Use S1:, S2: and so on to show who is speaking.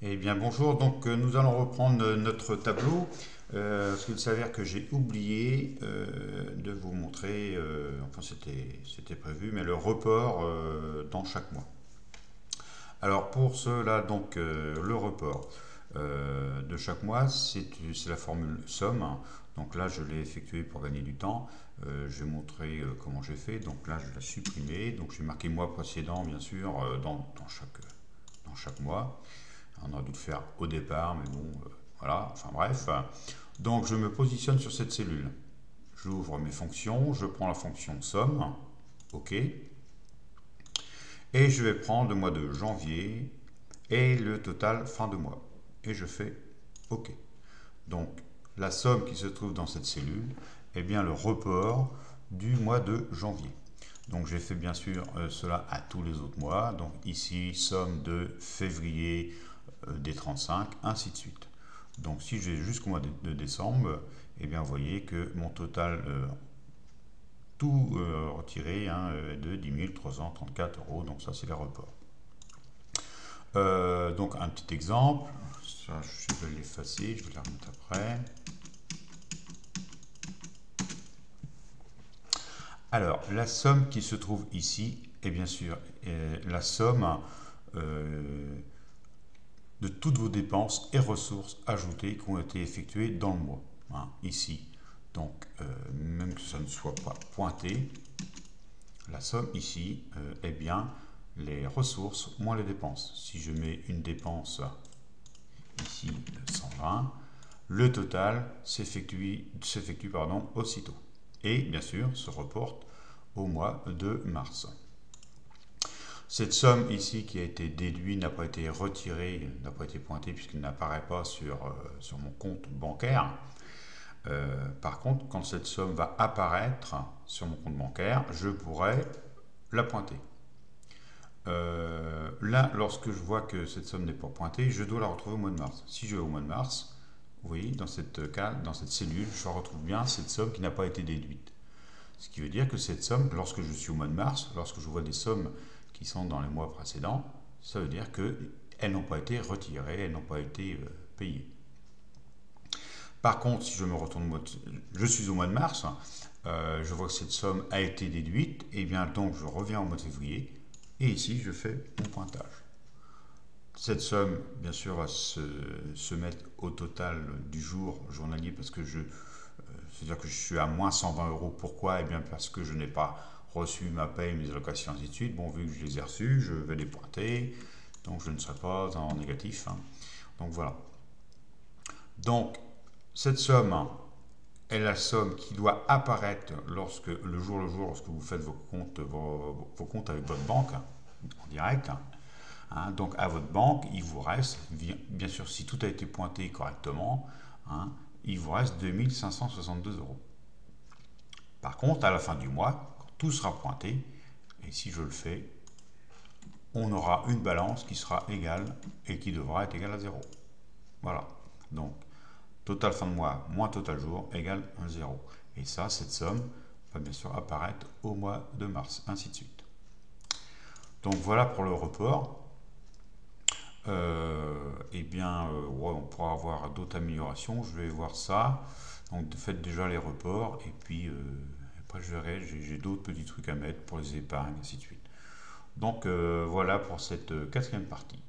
S1: Eh bien bonjour, donc nous allons reprendre notre tableau, parce qu'il s'avère que j'ai oublié de vous montrer, enfin c'était prévu, mais le report dans chaque mois. Alors pour cela, donc le report de chaque mois, c'est la formule somme. Donc là, je l'ai effectué pour gagner du temps. Je vais montrer comment j'ai fait. Donc là, je l'ai supprimé. Donc j'ai marqué mois précédent, bien sûr, dans chaque mois. On aurait dû le faire au départ, mais bon, voilà, enfin bref. Donc je me positionne sur cette cellule. J'ouvre mes fonctions, je prends la fonction somme, OK, et je vais prendre le mois de janvier et le total fin de mois. Et je fais OK. Donc la somme qui se trouve dans cette cellule est bien le report du mois de janvier. Donc j'ai fait bien sûr cela à tous les autres mois. Donc ici, somme de février des 35, ainsi de suite. Donc si je vais jusqu'au mois de décembre, eh bien vous voyez que mon total tout retiré est de 10 334 euros. Donc ça c'est les reports. Donc un petit exemple, ça je vais l'effacer, je vais la remettre après. Alors la somme qui se trouve ici est bien sûr la somme euh, de toutes vos dépenses et ressources ajoutées qui ont été effectuées dans le mois, hein, ici. Donc, même que ça ne soit pas pointé, la somme ici est bien les ressources moins les dépenses. Si je mets une dépense ici de 120, le total s'effectue aussitôt. Et bien sûr, se reporte au mois de mars. Cette somme ici qui a été déduite n'a pas été retirée, n'a pas été pointée puisqu'il n'apparaît pas sur mon compte bancaire. Par contre, quand cette somme va apparaître sur mon compte bancaire, je pourrai la pointer. Là, lorsque je vois que cette somme n'est pas pointée, je dois la retrouver au mois de mars. Si je vais au mois de mars, vous voyez, dans cette cellule, je retrouve bien cette somme qui n'a pas été déduite. Ce qui veut dire que cette somme, lorsque je suis au mois de mars, lorsque je vois des sommes qui sont dans les mois précédents, ça veut dire qu'elles n'ont pas été retirées, elles n'ont pas été payées. Par contre, si je me retourne, je suis au mois de mars, je vois que cette somme a été déduite, et bien donc je reviens au mois de février, et ici je fais mon pointage. Cette somme, bien sûr, va se mettre au total du jour journalier parce que c'est-à-dire que je suis à moins 120 euros. Pourquoi? Eh bien parce que je n'ai pas reçu ma paye, mes allocations, ainsi de suite. Bon, vu que je les ai reçues, je vais les pointer, donc je ne serai pas en négatif, hein. Donc voilà. Donc, cette somme est la somme qui doit apparaître le jour, lorsque vous faites vos comptes avec votre banque en direct. Hein, donc à votre banque, il vous reste, bien sûr si tout a été pointé correctement, hein, il vous reste 2562 euros. Par contre, à la fin du mois, quand tout sera pointé, et si je le fais, on aura une balance qui sera égale et qui devra être égale à zéro. Voilà. Donc, total fin de mois moins total jour égale 0. Et ça, cette somme va bien sûr apparaître au mois de mars, ainsi de suite. Donc voilà pour le report. Eh bien, ouais, on pourra avoir d'autres améliorations. Je vais voir ça. Donc, faites déjà les reports. Et puis, après, je verrai. J'ai d'autres petits trucs à mettre pour les épargnes, ainsi de suite. Donc, voilà pour cette quatrième partie.